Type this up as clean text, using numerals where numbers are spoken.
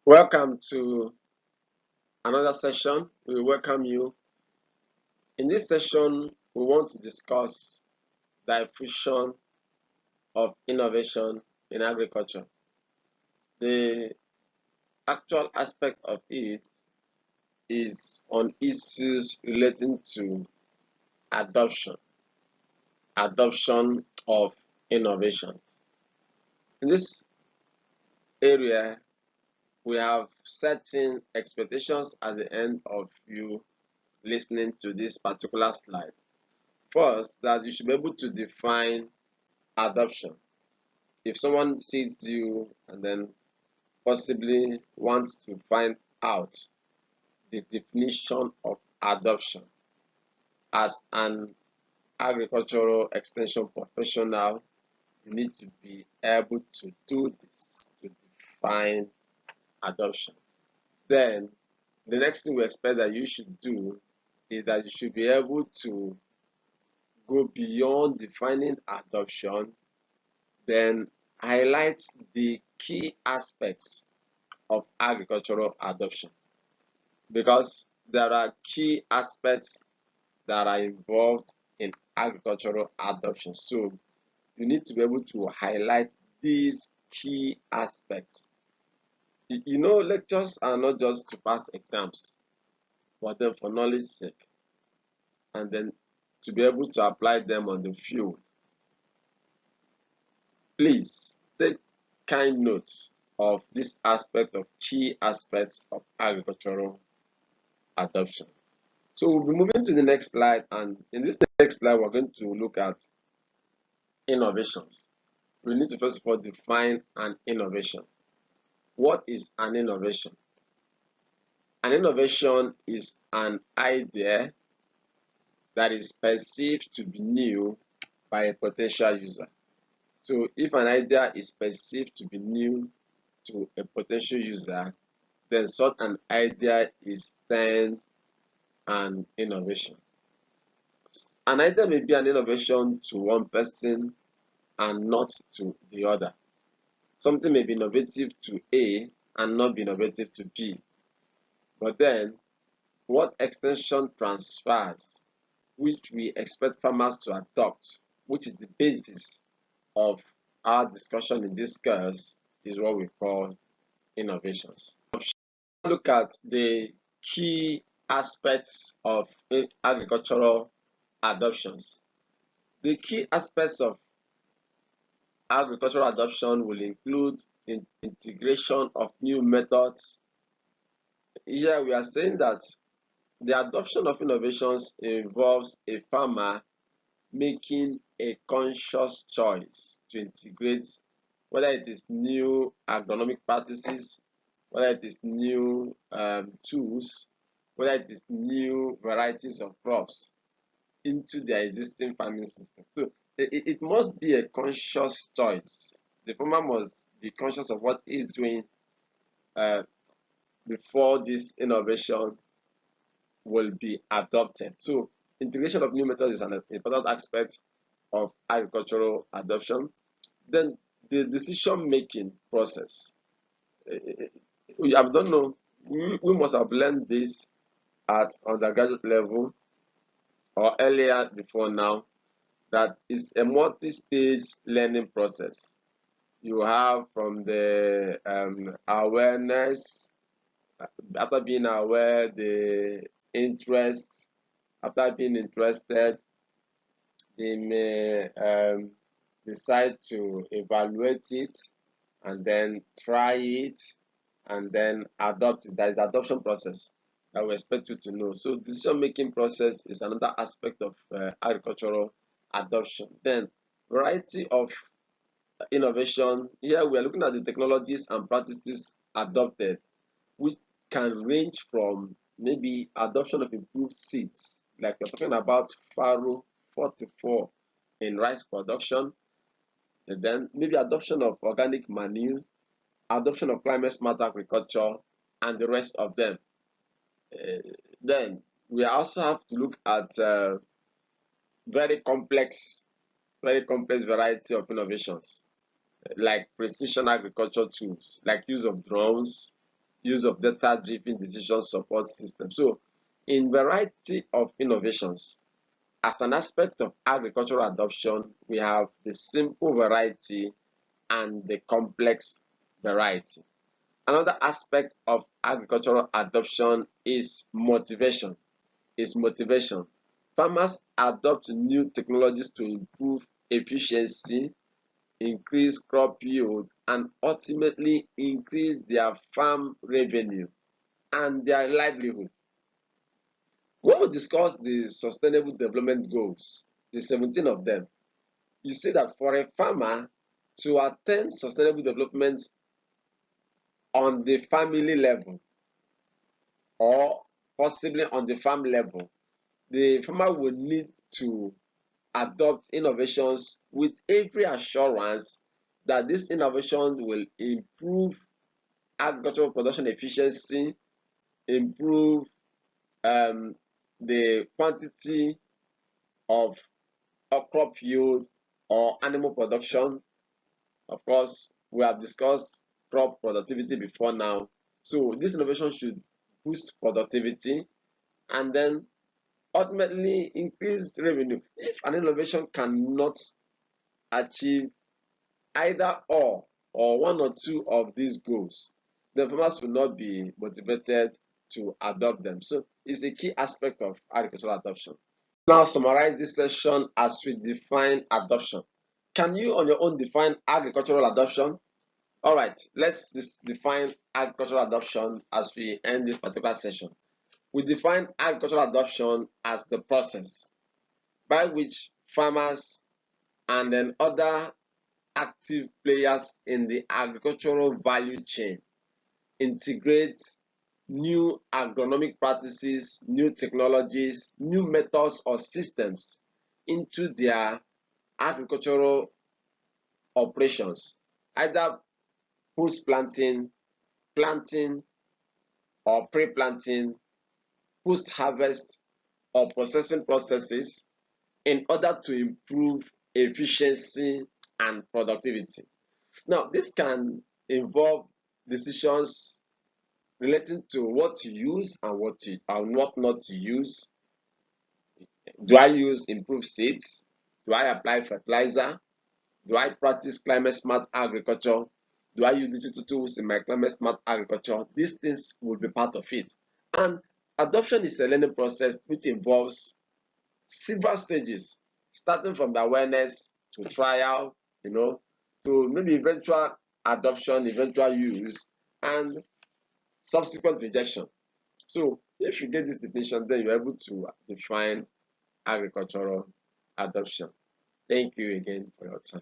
Welcome to another session. We welcome you. In this session, we want to discuss the diffusion of innovation in agriculture. The actual aspect of it is on issues relating to adoption, adoption of innovation. In this area, we have certain expectations at the end of you listening to this particular slide. First, that you should be able to define adoption. If someone sees you and then possibly wants to find out the definition of adoption as an agricultural extension professional, you need to be able to do this, to define adoption. Then the next thing we expect that you should do is that you should be able to go beyond defining adoption, then highlight the key aspects of agricultural adoption, because there are key aspects that are involved in agricultural adoption. So you need to be able to highlight these key aspects. Lectures are not just to pass exams, but then for knowledge sake, and then to be able to apply them on the field. Please take kind notes of this aspect of key aspects of agricultural adoption. So we'll be moving to the next slide, and in this next slide, we're going to look at innovations. We need to first of all define an innovation. What is an innovation? An innovation is an idea that is perceived to be new by a potential user. So if an idea is perceived to be new to a potential user, then such an idea is termed an innovation. An idea may be an innovation to one person and not to the other. Something may be innovative to A and not be innovative to B. But then, what extension transfers, which we expect farmers to adopt, which is the basis of our discussion in this course, is what we call innovations. Look at the key aspects of agricultural adoptions. The key aspects of agricultural adoption will include integration of new methods. Here we are saying that the adoption of innovations involves a farmer making a conscious choice to integrate, whether it is new agronomic practices, whether it is new tools, whether it is new varieties of crops into their existing farming system. So it must be a conscious choice. The farmer must be conscious of what he's doing before this innovation will be adopted. So integration of new methods is an important aspect of agricultural adoption. Then the decision-making process. I don't know, we must have learned this at undergraduate level or earlier before now, that is a multi-stage learning process. You have from the awareness, after being aware, the interest, after being interested, they may decide to evaluate it and then try it and then adopt it. That is the adoption process that we expect you to know. So decision-making process is another aspect of agricultural adoption. Then variety of innovation. Here we are looking at the technologies and practices adopted, which can range from maybe adoption of improved seeds, like we're talking about Faro 44 in rice production, and then maybe adoption of organic manure, adoption of climate smart agriculture, and the rest of them. Then we also have to look at very complex variety of innovations, like precision agriculture tools, like use of drones, use of data-driven decision support system. So, in variety of innovations, as an aspect of agricultural adoption, we have the simple variety and the complex variety. Another aspect of agricultural adoption is motivation. Farmers adopt new technologies to improve efficiency, increase crop yield, and ultimately increase their farm revenue and their livelihood. When we discuss the Sustainable Development Goals, the 17 of them, you see that for a farmer to attain sustainable development on the family level or possibly on the farm level, the farmer will need to adopt innovations with every assurance that this innovation will improve agricultural production efficiency, improve the quantity of crop yield or animal production. Of course, we have discussed crop productivity before now. So this innovation should boost productivity and then ultimately increase revenue. If an innovation cannot achieve either or one or two of these goals, the farmers will not be motivated to adopt them. So it's a key aspect of agricultural adoption. Now summarize this session as we define adoption. Can you on your own define agricultural adoption? All right, let's define agricultural adoption as we end this particular session. We define agricultural adoption as the process by which farmers and then other active players in the agricultural value chain integrate new agronomic practices, new technologies, new methods or systems into their agricultural operations, either post-planting, planting, or pre-planting, post-harvest, or processing processes in order to improve efficiency and productivity. Now, this can involve decisions relating to what to use and what not to use. Do I use improved seeds? Do I apply fertilizer? Do I practice climate smart agriculture? Do I use digital tools in my climate smart agriculture? These things will be part of it. And adoption is a learning process which involves several stages, starting from the awareness to trial, to maybe eventual adoption, eventual use, and subsequent rejection. So if you get this definition, then you're able to define agricultural adoption. Thank you again for your time.